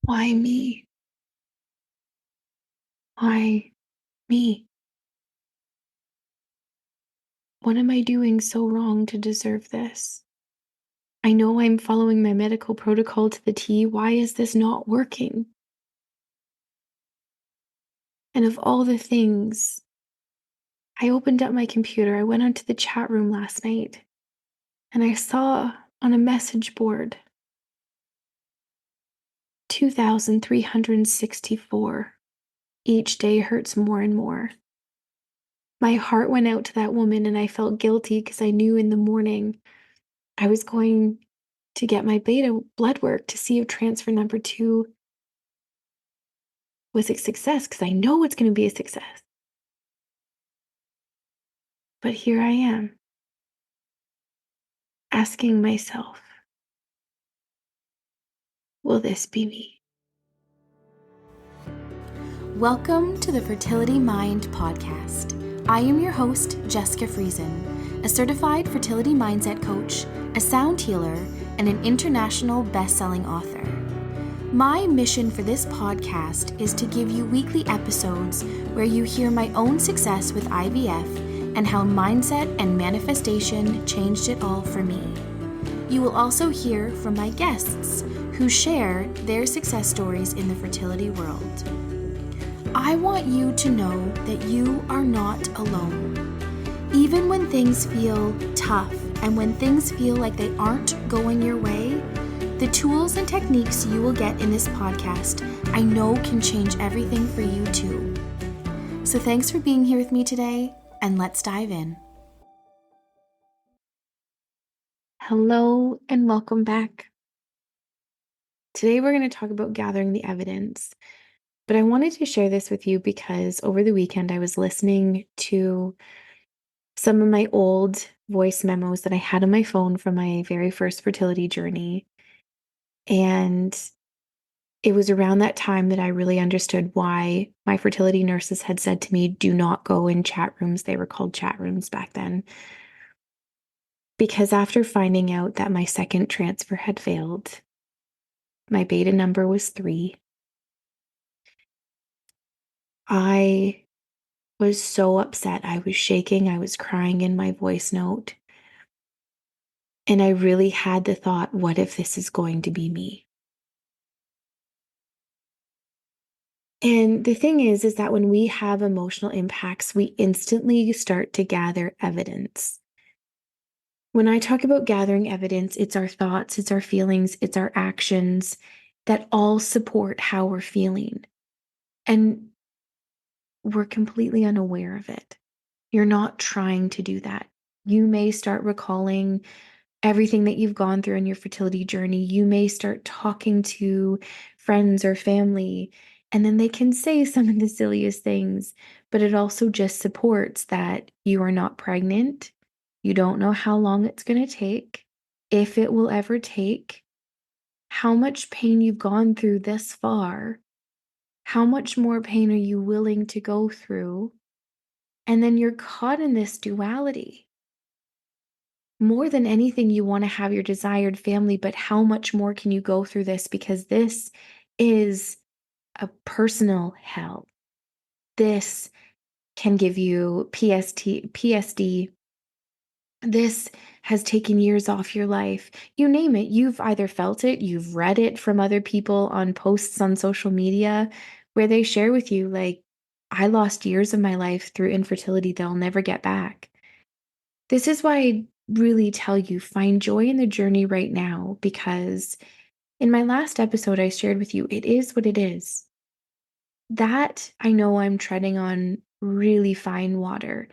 Why me? Why me? What am I doing so wrong to deserve this? I know I'm following my medical protocol to the T. Why is this not working? And of all the things, I opened up my computer. I went onto the chat room last night and I saw on a message board 2,364. Each day hurts more and more. My heart went out to that woman and I felt guilty because I knew in the morning I was going to get my beta blood work to see if transfer number 2 was a success, because I know it's going to be a success. But here I am asking myself, will this be me? Welcome to the Fertility Mind podcast. I am your host, Jessica Friesen, a certified fertility mindset coach, a sound healer, and an international best-selling author. My mission for this podcast is to give you weekly episodes where you hear my own success with IVF and how mindset and manifestation changed it all for me. You will also hear from my guests who share their success stories in the fertility world. I want you to know that you are not alone. Even when things feel tough and when things feel like they aren't going your way, the tools and techniques you will get in this podcast, I know can change everything for you too. So thanks for being here with me today, and let's dive in. Hello and welcome back. Today we're going to talk about gathering the evidence. But I wanted to share this with you because over the weekend I was listening to some of my old voice memos that I had on my phone from my very first fertility journey. And it was around that time that I really understood why my fertility nurses had said to me, do not go in chat rooms. They were called chat rooms back then. Because after finding out that my second transfer had failed, my beta number was 3. I was so upset. I was shaking. I was crying in my voice note. And I really had the thought, what if this is going to be me? And the thing is that when we have emotional impacts, we instantly start to gather evidence. When I talk about gathering evidence, it's our thoughts, it's our feelings, it's our actions that all support how we're feeling. And we're completely unaware of it. You're not trying to do that. You may start recalling everything that you've gone through in your fertility journey. You may start talking to friends or family, and then they can say some of the silliest things, but it also just supports that you are not pregnant. You don't know how long it's going to take, if it will ever take, how much pain you've gone through this far, how much more pain are you willing to go through, and then you're caught in this duality. More than anything, you want to have your desired family, but how much more can you go through this? Because this is a personal hell. This can give you PSD. This has taken years off your life. You name it. You've either felt it, you've read it from other people on posts on social media where they share with you, like, I lost years of my life through infertility that I'll never get back. This is why I really tell you, find joy in the journey right now, because in my last episode, I shared with you, it is what it is. That I know I'm treading on really fine water.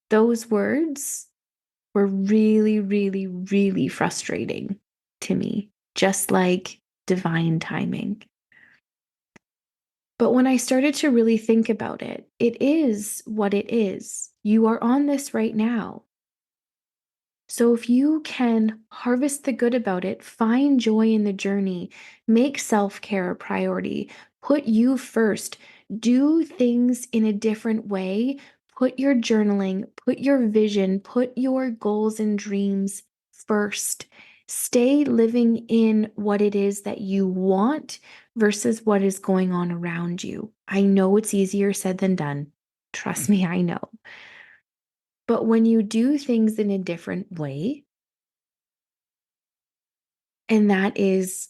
Those words were really, really, really frustrating to me, just like divine timing. But when I started to really think about it, it is what it is. You are on this right now. So if you can harvest the good about it, find joy in the journey, make self-care a priority, put you first, do things in a different way, put your journaling, put your vision, put your goals and dreams first. Stay living in what it is that you want versus what is going on around you. I know it's easier said than done. Trust me, I know. But when you do things in a different way, and that is,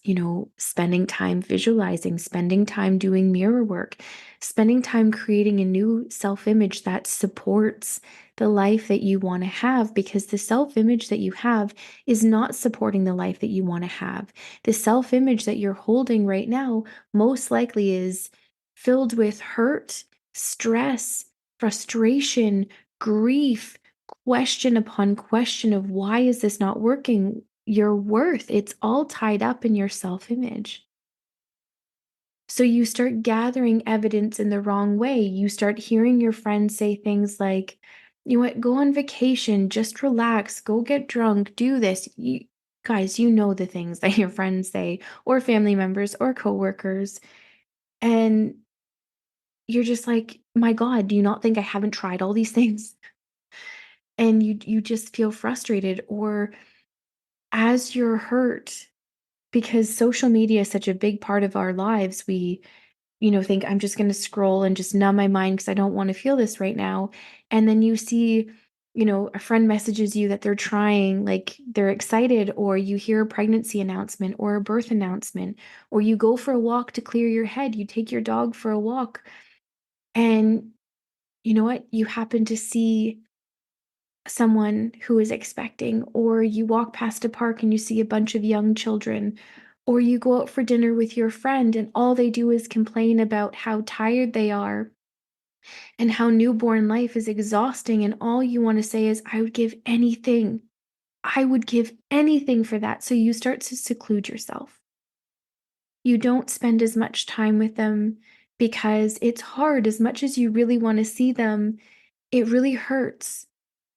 spending time visualizing, spending time doing mirror work, spending time creating a new self image that supports the life that you want to have, because the self image that you have is not supporting the life that you want to have. The self image that you're holding right now most likely is filled with hurt, stress, frustration, grief, question upon question of why is this not working? Your worth, it's all tied up in your self-image. So you start gathering evidence in the wrong way. You start hearing your friends say things like, you know what, go on vacation, just relax, go get drunk, do this. Guys, you know the things that your friends say, or family members, or coworkers. And you're just like, my God, do you not think I haven't tried all these things? And you just feel frustrated. Or as you're hurt, because social media is such a big part of our lives, we, think I'm just going to scroll and just numb my mind because I don't want to feel this right now. And then you see, a friend messages you that they're trying, like they're excited, or you hear a pregnancy announcement or a birth announcement, or you go for a walk to clear your head, you take your dog for a walk, and you know what? You happen to see someone who is expecting, or you walk past a park and you see a bunch of young children, or you go out for dinner with your friend and all they do is complain about how tired they are and how newborn life is exhausting, and all you want to say is, I would give anything. I would give anything for that. So you start to seclude yourself. You don't spend as much time with them because it's hard. As much as you really want to see them, it really hurts.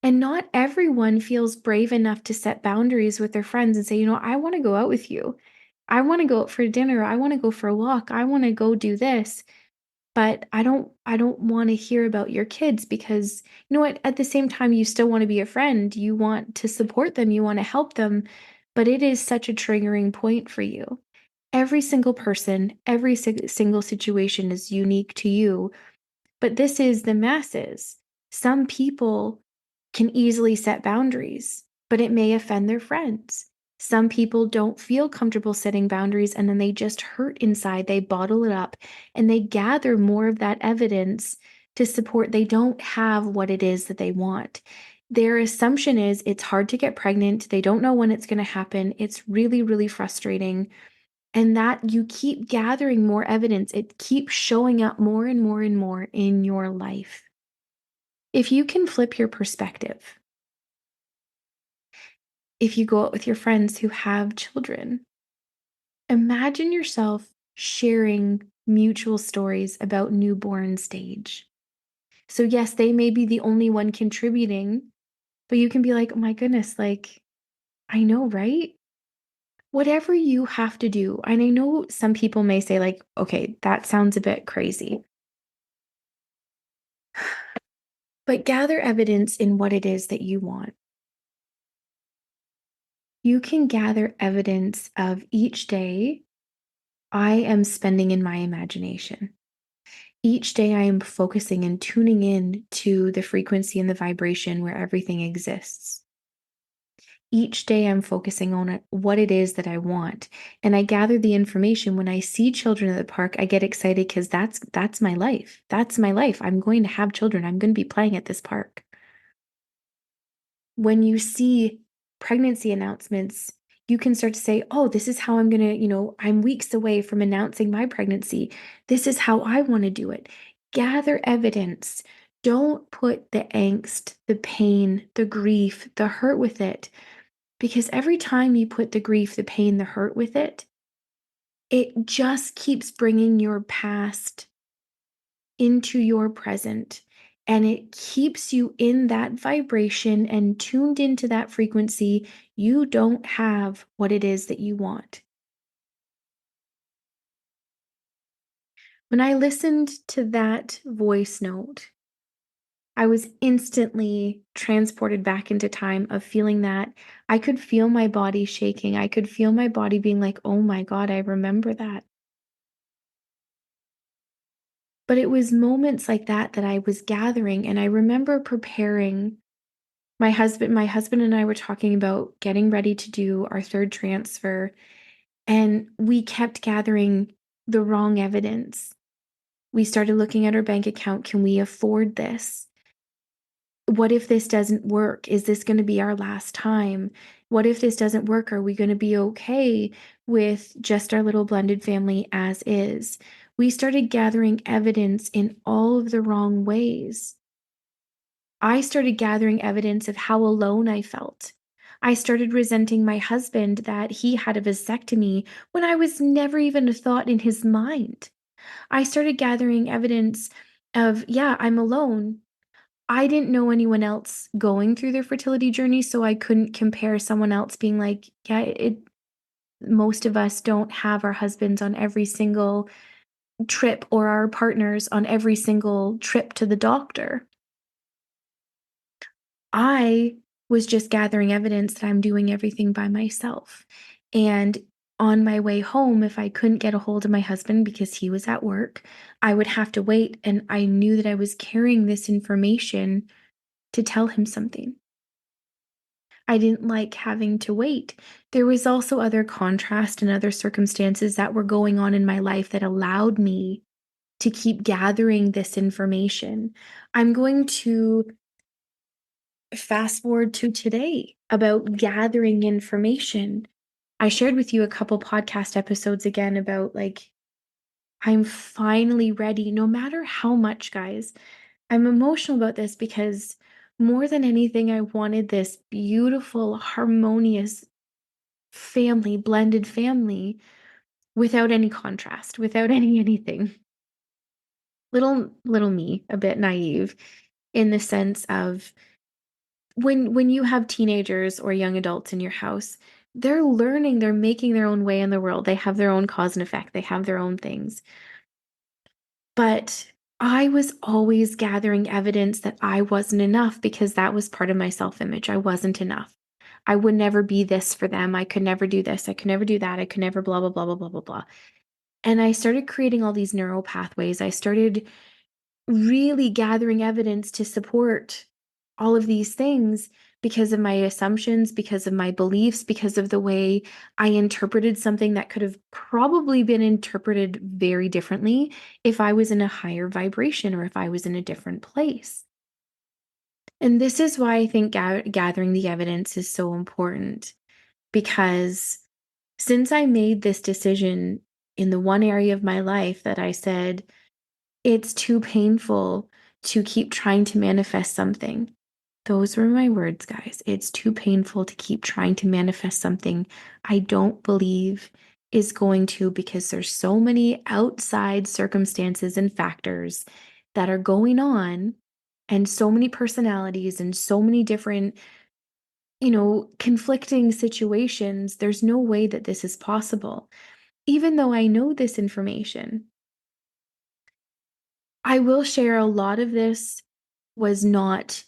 And not everyone feels brave enough to set boundaries with their friends and say, I want to go out with you. I want to go out for dinner. I want to go for a walk. I want to go do this. But I don't want to hear about your kids, because you know what? At the same time, you still want to be a friend. You want to support them. You want to help them. But it is such a triggering point for you. Every single person, every single situation is unique to you, but this is the masses. Some people can easily set boundaries, but it may offend their friends. Some people don't feel comfortable setting boundaries and then they just hurt inside. They bottle it up and they gather more of that evidence to support they don't have what it is that they want. Their assumption is it's hard to get pregnant. They don't know when it's going to happen. It's really, really frustrating. And that you keep gathering more evidence, it keeps showing up more and more and more in your life. If you can flip your perspective, if you go out with your friends who have children, imagine yourself sharing mutual stories about newborn stage. So, yes, they may be the only one contributing, but you can be like, oh my goodness, like, I know, right? Whatever you have to do. And I know some people may say, like, okay, that sounds a bit crazy. But gather evidence in what it is that you want. You can gather evidence of each day I am spending in my imagination. Each day I am focusing and tuning in to the frequency and the vibration where everything exists. Each day I'm focusing on what it is that I want. And I gather the information. When I see children at the park, I get excited because that's my life. That's my life. I'm going to have children. I'm going to be playing at this park. When you see pregnancy announcements, you can start to say, oh, this is how I'm going to, I'm weeks away from announcing my pregnancy. This is how I want to do it. Gather evidence. Don't put the angst, the pain, the grief, the hurt with it. Because every time you put the grief, the pain, the hurt with it, it just keeps bringing your past into your present. And it keeps you in that vibration and tuned into that frequency. You don't have what it is that you want. When I listened to that voice note, I was instantly transported back into time of feeling that I could feel my body shaking. I could feel my body being like, oh my God, I remember that. But it was moments like that I was gathering. And I remember preparing my husband and I were talking about getting ready to do our third transfer. And we kept gathering the wrong evidence. We started looking at our bank account. Can we afford this? What if this doesn't work? Is this going to be our last time? What if this doesn't work? Are we going to be okay with just our little blended family as is? We started gathering evidence in all of the wrong ways. I started gathering evidence of how alone I felt. I started resenting my husband that he had a vasectomy when I was never even a thought in his mind. I started gathering evidence of, yeah, I'm alone. I didn't know anyone else going through their fertility journey, so I couldn't compare someone else being like, yeah, most of us don't have our husbands on every single trip or our partners on every single trip to the doctor. I was just gathering evidence that I'm doing everything by myself. And on my way home, if I couldn't get a hold of my husband because he was at work, I would have to wait. And I knew that I was carrying this information to tell him something. I didn't like having to wait. There was also other contrast and other circumstances that were going on in my life that allowed me to keep gathering this information. I'm going to fast forward to today about gathering information. I shared with you a couple podcast episodes again about like, I'm finally ready, no matter how much, guys. I'm emotional about this because more than anything, I wanted this beautiful, harmonious family, blended family without any contrast, without anything. Little me, a bit naive in the sense of when you have teenagers or young adults in your house, they're learning, they're making their own way in the world. They have their own cause and effect, they have their own things. But I was always gathering evidence that I wasn't enough because that was part of my self-image. I wasn't enough. I would never be this for them. I could never do this. I could never do that. I could never blah, blah, blah, blah, blah, blah, blah. And I started creating all these neural pathways. I started really gathering evidence to support all of these things because of my assumptions, because of my beliefs, because of the way I interpreted something that could have probably been interpreted very differently if I was in a higher vibration or if I was in a different place. And this is why I think gathering the evidence is so important because since I made this decision in the one area of my life that I said, it's too painful to keep trying to manifest something. Those were my words, guys. It's too painful to keep trying to manifest something I don't believe is going to because there's so many outside circumstances and factors that are going on and so many personalities and so many different, conflicting situations. There's no way that this is possible. Even though I know this information, I will share a lot of this was not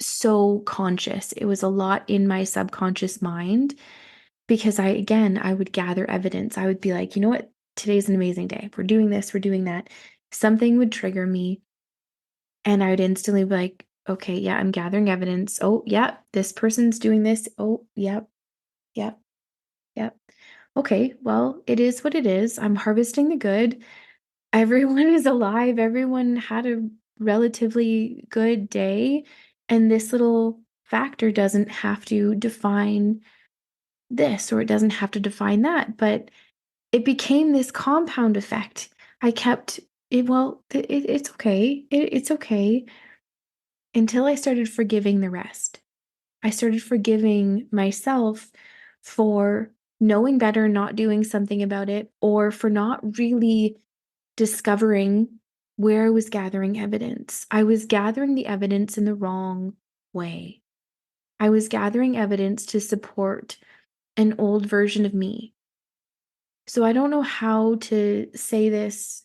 so conscious. It was a lot in my subconscious mind because I would gather evidence. I would be like, you know what? Today's an amazing day. We're doing this, we're doing that. Something would trigger me and I would instantly be like, okay, yeah, I'm gathering evidence. Oh, yeah, this person's doing this. Oh, yep, yep, yep. Okay, well, it is what it is. I'm harvesting the good. Everyone is alive. Everyone had a relatively good day. And this little factor doesn't have to define this or it doesn't have to define that. But it became this compound effect. I kept it, well, it's okay. It's okay until I started forgiving the rest. I started forgiving myself for knowing better, not doing something about it, or for not really discovering where I was gathering evidence. I was gathering the evidence in the wrong way. I was gathering evidence to support an old version of me. So I don't know how to say this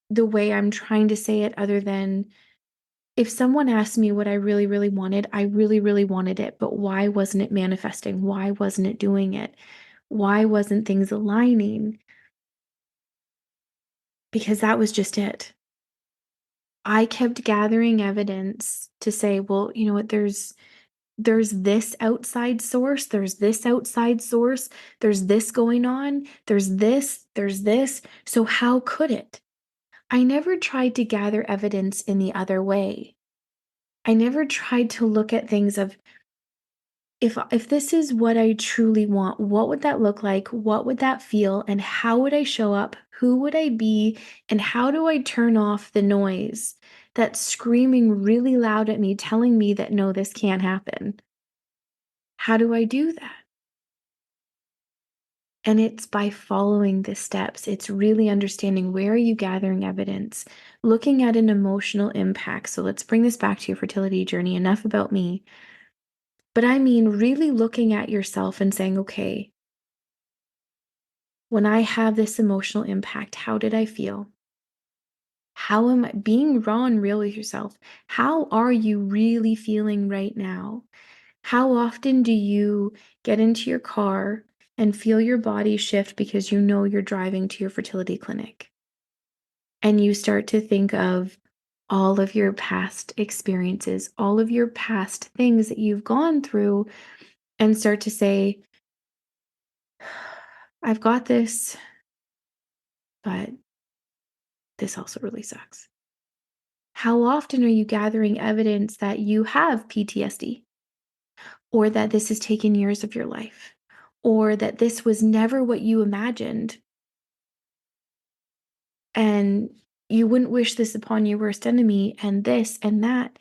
the way I'm trying to say it other than If someone asked me what I really, really wanted, I really, really wanted it, but why wasn't it manifesting? Why wasn't it doing it? Why wasn't things aligning? Because that was just it. I kept gathering evidence to say, well, you know what, there's this outside source, there's this outside source, there's this going on, there's this. So how could it? I never tried to gather evidence in the other way. I never tried to look at things of if this is what I truly want, what would that look like? What would that feel? And how would I show up? Who would I be? And how do I turn off the noise that's screaming really loud at me, telling me that no, this can't happen? How do I do that? And it's by following the steps. It's really understanding where are you gathering evidence, looking at an emotional impact. So let's bring this back to your fertility journey. Enough about me. But I mean, really looking at yourself and saying, okay, when I have this emotional impact, how did I feel? How am I being raw and real with yourself? How are you really feeling right now? How often do you get into your car and feel your body shift because you know you're driving to your fertility clinic? And you start to think of all of your past experiences, all of your past things that you've gone through, and start to say, I've got this, but this also really sucks. How often are you gathering evidence that you have PTSD, or that this has taken years of your life, or that this was never what you imagined and you wouldn't wish this upon your worst enemy, and this and that?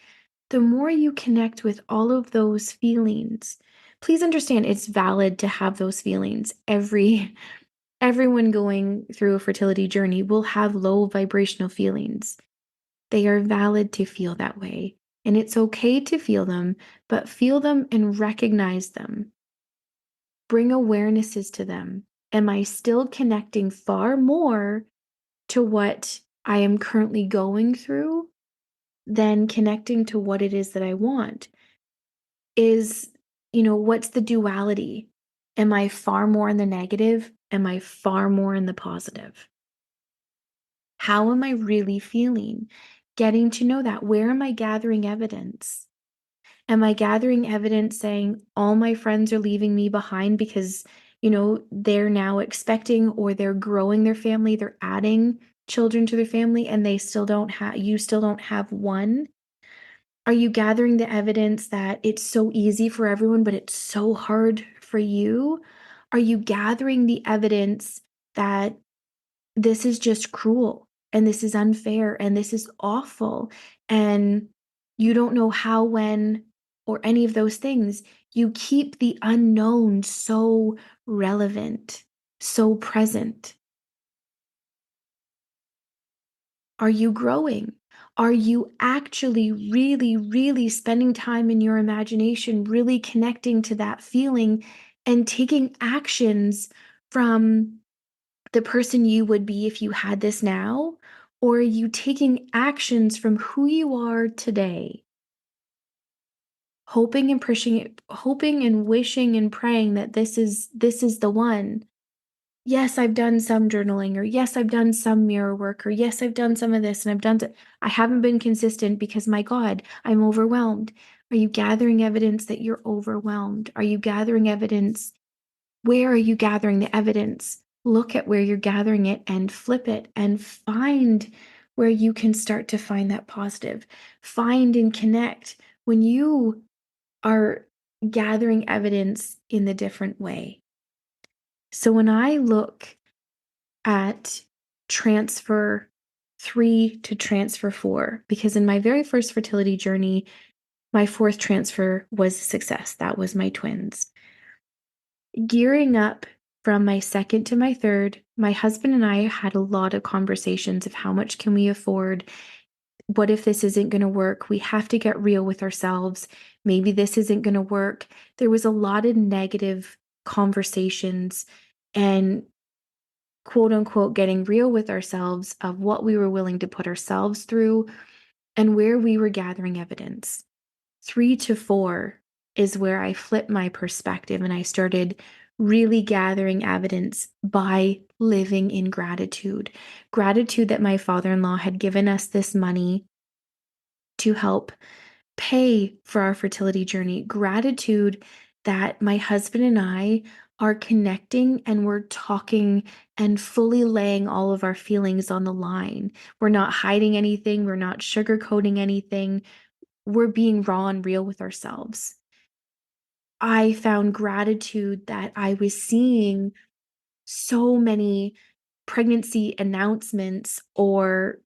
The more you connect with all of those feelings, please understand it's valid to have those feelings. Everyone going through a fertility journey will have low vibrational feelings. They are valid to feel that way. And it's okay to feel them, but feel them and recognize them. Bring awarenesses to them. Am I still connecting far more to what I am currently going through than connecting to what it is that I want? Is, what's the duality? Am I far more in the negative? Am I far more in the positive? How am I really feeling? Getting to know that. Where am I gathering evidence? Am I gathering evidence saying all my friends are leaving me behind because, they're now expecting or they're growing their family, they're adding children to their family and you still don't have one? Are you gathering the evidence that it's so easy for everyone, but it's so hard for you? Are you gathering the evidence that this is just cruel and this is unfair and this is awful and you don't know how, when, or any of those things? You keep the unknown so relevant, so present. Are you growing? Are you actually really, really spending time in your imagination, really connecting to that feeling and taking actions from the person you would be if you had this now? Or are you taking actions from who you are today, hoping and pushing it, hoping and wishing and praying that this is the one? Yes, I've done some journaling, or yes, I've done some mirror work, or yes, I've done some of this and I haven't been consistent because my God, I'm overwhelmed. Are you gathering evidence that you're overwhelmed? Are you gathering evidence? Where are you gathering the evidence? Look at where you're gathering it and flip it and find where you can start to find that positive. Find and connect when you are gathering evidence in the different way. So when I look at transfer 3 to transfer 4, because in my very first fertility journey, my fourth transfer was a success. That was my twins. Gearing up from my second to my third, my husband and I had a lot of conversations of how much can we afford? What if this isn't going to work? We have to get real with ourselves. Maybe this isn't going to work. There was a lot of negative conversations and quote unquote getting real with ourselves of what we were willing to put ourselves through, and where we were gathering evidence. 3 to 4 is where I flipped my perspective and I started really gathering evidence by living in gratitude. Gratitude that my father in law had given us this money to help pay for our fertility journey. Gratitude that my husband and I are connecting and we're talking and fully laying all of our feelings on the line. We're not hiding anything, we're not sugarcoating anything. We're being raw and real with ourselves. I found gratitude that I was seeing so many pregnancy announcements or,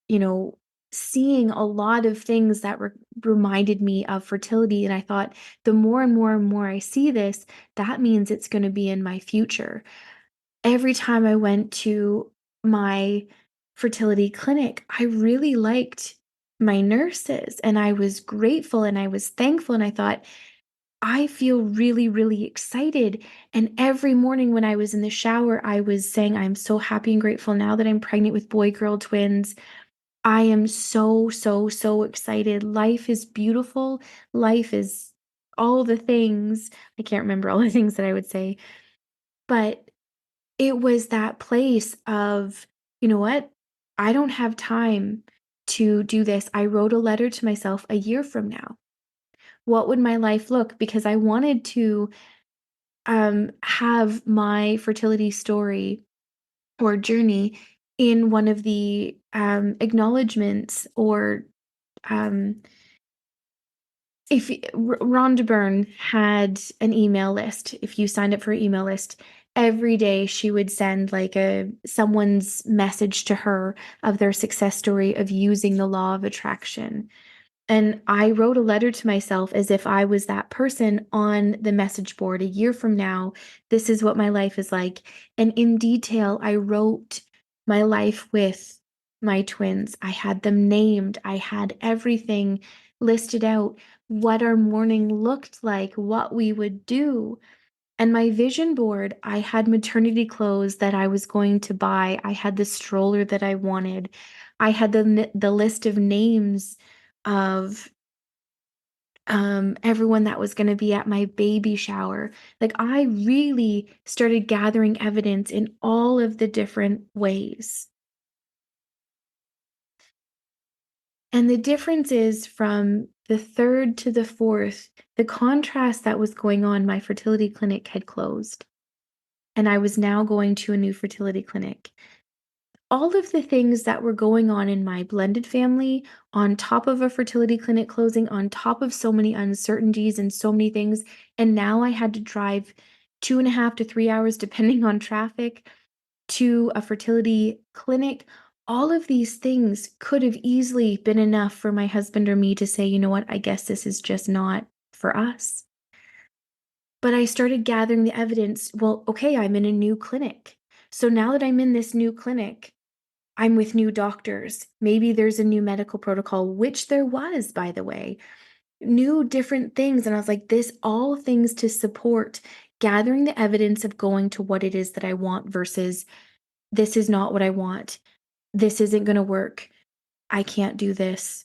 seeing a lot of things that reminded me of fertility. And I thought, the more and more and more I see this, that means it's going to be in my future. Every time I went to my fertility clinic, I really liked my nurses and I was grateful and I was thankful. And I thought, I feel really, really excited. And every morning when I was in the shower, I was saying, I'm so happy and grateful now that I'm pregnant with boy girl twins. I am so, so, so excited. Life is beautiful. Life is all the things. I can't remember all the things that I would say, but it was that place of, you know what? I don't have time to do this. I wrote a letter to myself a year from now. What would my life look? Because I wanted to have my fertility story or journey in one of the acknowledgments or um, if Rhonda Byrne had an email list, if you signed up for an email list, every day she would send like someone's message to her of their success story of using the law of attraction. And I wrote a letter to myself as if I was that person on the message board. A year from now, this is what my life is like. And in detail, I wrote my life with my twins. I had them named, I had everything listed out, what our morning looked like, what we would do. And my vision board, I had maternity clothes that I was going to buy. I had the stroller that I wanted. I had the list of names of everyone that was going to be at my baby shower. Like I really started gathering evidence in all of the different ways. And the difference is from the third to the fourth, the contrast that was going on, my fertility clinic had closed. And I was now going to a new fertility clinic. All of the things that were going on in my blended family, on top of a fertility clinic closing, on top of so many uncertainties and so many things. And now I had to drive 2.5 to 3 hours, depending on traffic, to a fertility clinic. All of these things could have easily been enough for my husband or me to say, you know what, I guess this is just not for us. But I started gathering the evidence. Well, okay, I'm in a new clinic. So now that I'm in this new clinic, I'm with new doctors. Maybe there's a new medical protocol, which there was, by the way, new different things. And I was like, this all things to support gathering the evidence of going to what it is that I want versus this is not what I want. This isn't going to work. I can't do this.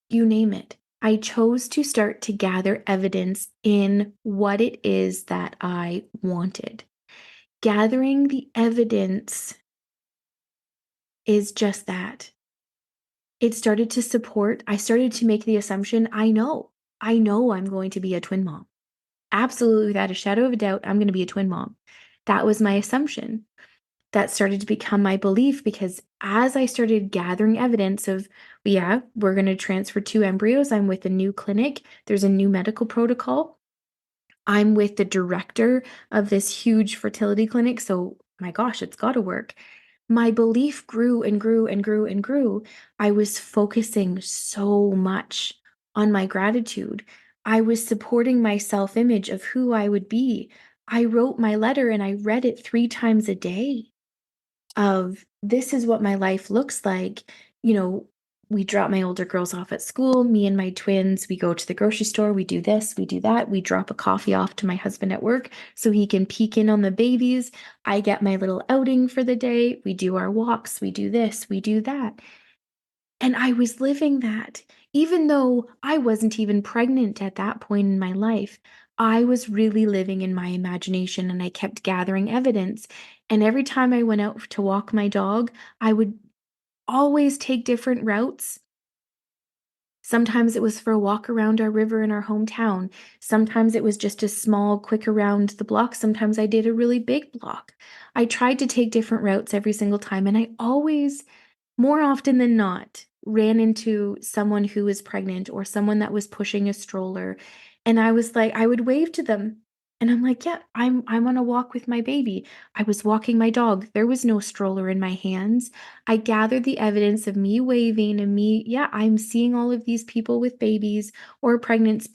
You name it. I chose to start to gather evidence in what it is that I wanted. Gathering the evidence is just that. It started to support, I started to make the assumption, I know I'm going to be a twin mom. Absolutely, without a shadow of a doubt, I'm going to be a twin mom. That was my assumption. That started to become my belief because as I started gathering evidence of, yeah, we're going to transfer 2 embryos. I'm with a new clinic. There's a new medical protocol. I'm with the director of this huge fertility clinic. So, my gosh, it's got to work. My belief grew and grew and grew and grew. I was focusing so much on my gratitude. I was supporting my self image of who I would be. I wrote my letter and I read it 3 times a day of this is what my life looks like. You know, we drop my older girls off at school, me and my twins, we go to the grocery store, we do this, we do that. We drop a coffee off to my husband at work so he can peek in on the babies. I get my little outing for the day. We do our walks, we do this, we do that. And I was living that. Even though I wasn't even pregnant at that point in my life, I was really living in my imagination and I kept gathering evidence. And every time I went out to walk my dog, I would always take different routes. Sometimes it was for a walk around our river in our hometown. Sometimes it was just a small, quick around the block. Sometimes I did a really big block. I tried to take different routes every single time, and I always, more often than not, ran into someone who was pregnant or someone that was pushing a stroller. And I was like, I would wave to them. And I'm like, yeah, I'm on a walk with my baby. I was walking my dog. There was no stroller in my hands. I gathered the evidence of me waving and me, yeah, I'm seeing all of these people with babies or pregnant,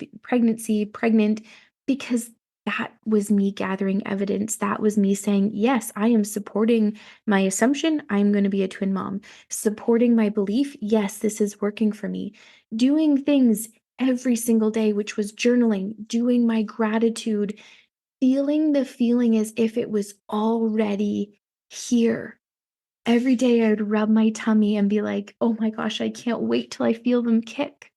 because that was me gathering evidence. That was me saying, yes, I am supporting my assumption. I'm going to be a twin mom. Supporting my belief. Yes, this is working for me. Doing things every single day, which was journaling, doing my gratitude, feeling the feeling as if it was already here. Every day I would rub my tummy and be like, oh my gosh, I can't wait till I feel them kick.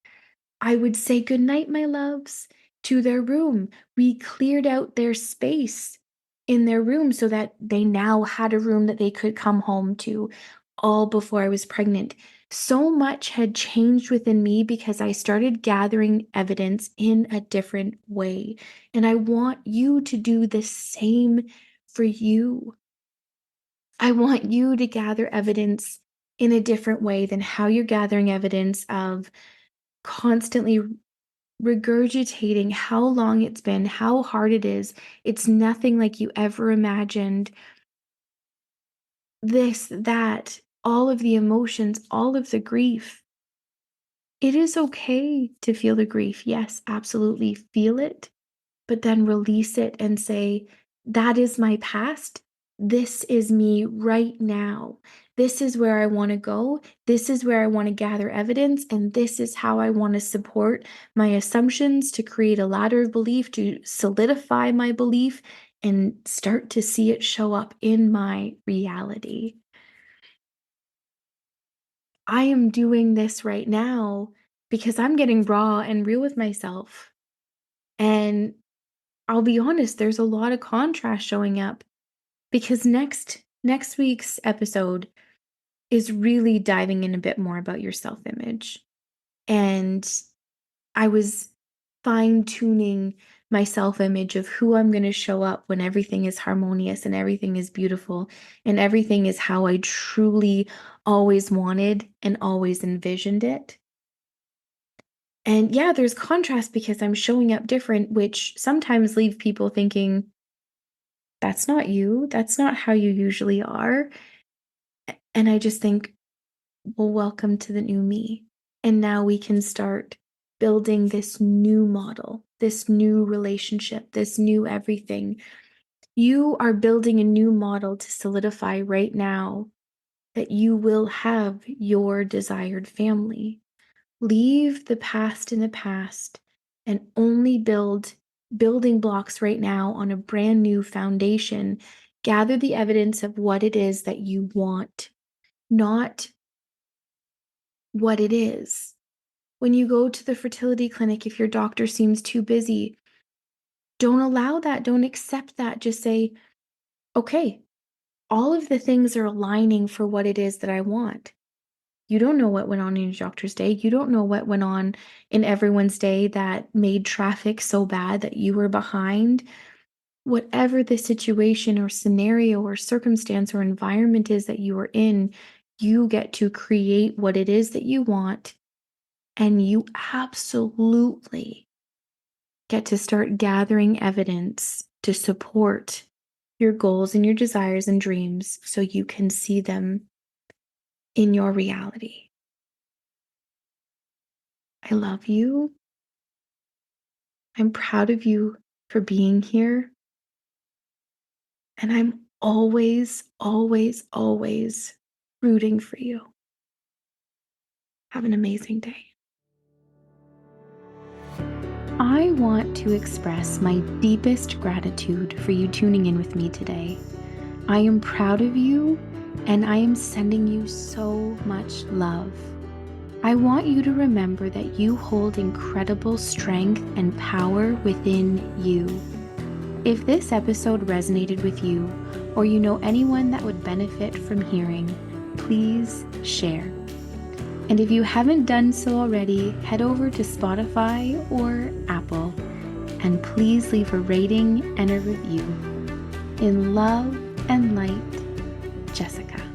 I would say good night, my loves, to their room. We cleared out their space in their room so that they now had a room that they could come home to, all before I was pregnant. So much had changed within me because I started gathering evidence in a different way. And I want you to do the same for you. I want you to gather evidence in a different way than how you're gathering evidence of constantly regurgitating how long it's been, how hard it is. It's nothing like you ever imagined. This, that, all of the emotions, all of the grief. It is okay to feel the grief. Yes, absolutely. Feel it, but then release it and say, that is my past. This is me right now. This is where I want to go. This is where I want to gather evidence. And this is how I want to support my assumptions to create a ladder of belief, to solidify my belief and start to see it show up in my reality. I am doing this right now because I'm getting raw and real with myself. And I'll be honest, there's a lot of contrast showing up because next week's episode is really diving in a bit more about your self-image. And I was fine-tuning my self-image of who I'm going to show up when everything is harmonious and everything is beautiful and everything is how I truly always wanted and always envisioned it. And yeah, there's contrast because I'm showing up different, which sometimes leave people thinking, that's not you. That's not how you usually are. And I just think, well, welcome to the new me. And now we can start building this new model, this new relationship, this new everything. You are building a new model to solidify right now that you will have your desired family. Leave the past in the past and only build building blocks right now on a brand new foundation. Gather the evidence of what it is that you want, not what it is. When you go to the fertility clinic, if your doctor seems too busy, don't allow that. Don't accept that. Just say, okay, all of the things are aligning for what it is that I want. You don't know what went on in your doctor's day. You don't know what went on in everyone's day that made traffic so bad that you were behind. Whatever the situation or scenario or circumstance or environment is that you are in, you get to create what it is that you want. And you absolutely get to start gathering evidence to support your goals and your desires and dreams so you can see them in your reality. I love you. I'm proud of you for being here. And I'm always, always, always rooting for you. Have an amazing day. I want to express my deepest gratitude for you tuning in with me today. I am proud of you and I am sending you so much love. I want you to remember that you hold incredible strength and power within you. If this episode resonated with you, or you know anyone that would benefit from hearing, please share. And if you haven't done so already, head over to Spotify or Apple, and please leave a rating and a review. In love and light, Jessica.